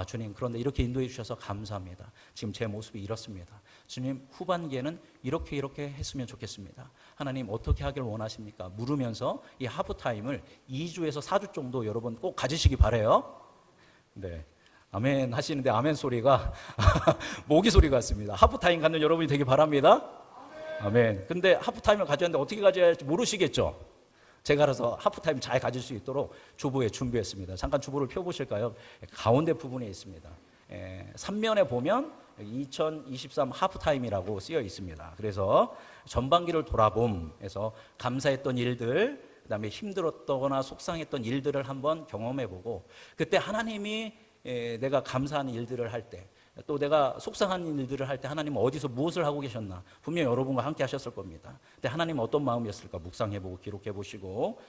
주님, 그런데 이렇게 인도해 주셔서 감사합니다. 지금 제 모습이 이렇습니다. 주님, 후반기에는 이렇게 했으면 좋겠습니다. 하나님 어떻게 하길 원하십니까? 물으면서 이 하프타임을 2주에서 4주 정도 여러분 꼭 가지시기 바라요. 네. 아멘 하시는데 아멘 소리가 모기 소리 같습니다. 하프타임 갖는 여러분이 되기 바랍니다. 아멘. 근데 하프타임을 가졌는데 어떻게 가져야 할지 모르시겠죠? 제가 알아서 하프타임 잘 가질 수 있도록 주보에 준비했습니다. 잠깐 주보를 펴보실까요? 가운데 부분에 있습니다. 3면에 보면 2023 하프타임이라고 쓰여 있습니다. 그래서 전반기를 돌아봄에서 감사했던 일들, 그 다음에 힘들었거나 속상했던 일들을 한번 경험해보고, 그때 하나님이 내가 감사하는 일들을 할 때, 또 내가 속상한 일들을 할 때 하나님은 어디서 무엇을 하고 계셨나, 분명히 여러분과 함께 하셨을 겁니다. 근데 하나님은 어떤 마음이었을까 묵상해보고 기록해보시고,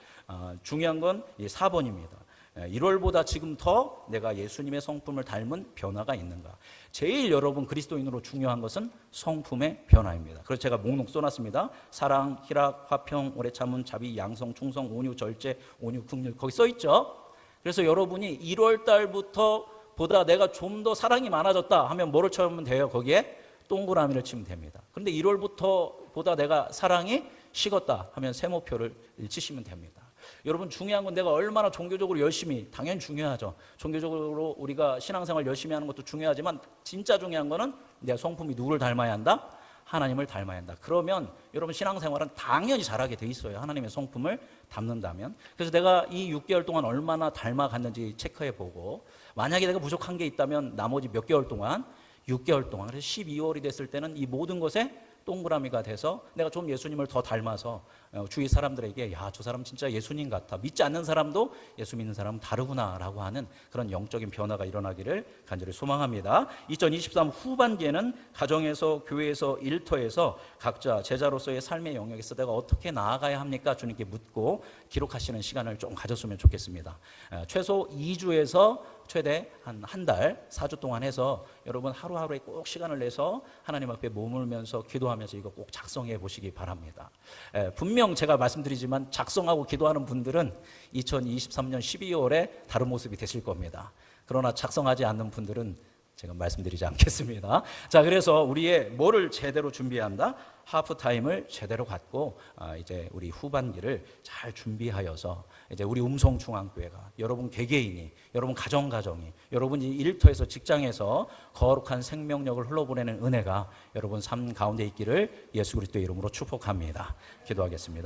중요한 건 이 4번입니다. 1월보다 지금 더 내가 예수님의 성품을 닮은 변화가 있는가. 제일 여러분 그리스도인으로 중요한 것은 성품의 변화입니다. 그래서 제가 목록 써놨습니다. 사랑, 희락, 화평, 오래 참음, 자비, 양성, 충성, 온유, 절제, 온유, 긍휼, 거기 써있죠. 그래서 여러분이 1월 달부터 보다 내가 좀 더 사랑이 많아졌다 하면 뭐를 쳐면 돼요? 거기에 동그라미를 치면 됩니다. 그런데 1월부터 보다 내가 사랑이 식었다 하면 세모표를 치시면 됩니다. 여러분 중요한 건 내가 얼마나 종교적으로 열심히, 당연히 중요하죠. 종교적으로 우리가 신앙생활 열심히 하는 것도 중요하지만 진짜 중요한 거는 내 성품이 누구를 닮아야 한다? 하나님을 닮아야 한다. 그러면 여러분 신앙생활은 당연히 잘하게 돼 있어요. 하나님의 성품을 담는다면. 그래서 내가 이 6개월 동안 얼마나 닮아갔는지 체크해 보고, 만약에 내가 부족한 게 있다면 나머지 몇 개월 동안, 6개월 동안, 그래서 12월이 됐을 때는 이 모든 것에 동그라미가 돼서 내가 좀 예수님을 더 닮아서 주위 사람들에게 야, 저 사람 진짜 예수님 같아. 믿지 않는 사람도 예수 믿는 사람은 다르구나라고 하는 그런 영적인 변화가 일어나기를 간절히 소망합니다. 2023 후반기에는 가정에서, 교회에서, 일터에서 각자 제자로서의 삶의 영역에서 내가 어떻게 나아가야 합니까? 주님께 묻고 기록하시는 시간을 좀 가졌으면 좋겠습니다. 최소 2주에서 최대 한 달, 4주 동안 해서 여러분 하루하루에 꼭 시간을 내서 하나님 앞에 머물면서 기도하면서 이거 꼭 작성해 보시기 바랍니다. 분명 제가 말씀드리지만 작성하고 기도하는 분들은 2023년 12월에 다른 모습이 되실 겁니다. 그러나 작성하지 않는 분들은 제가 말씀드리지 않겠습니다. 자, 그래서 우리의 뭐를 제대로 준비해야 한다? 하프타임을 제대로 갖고 이제 우리 후반기를 잘 준비하여서 이제 우리 음성중앙교회가 여러분 개개인이, 여러분 가정이, 여러분 일터에서, 직장에서 거룩한 생명력을 흘러보내는 은혜가 여러분 삶 가운데 있기를 예수 그리스도의 이름으로 축복합니다. 기도하겠습니다.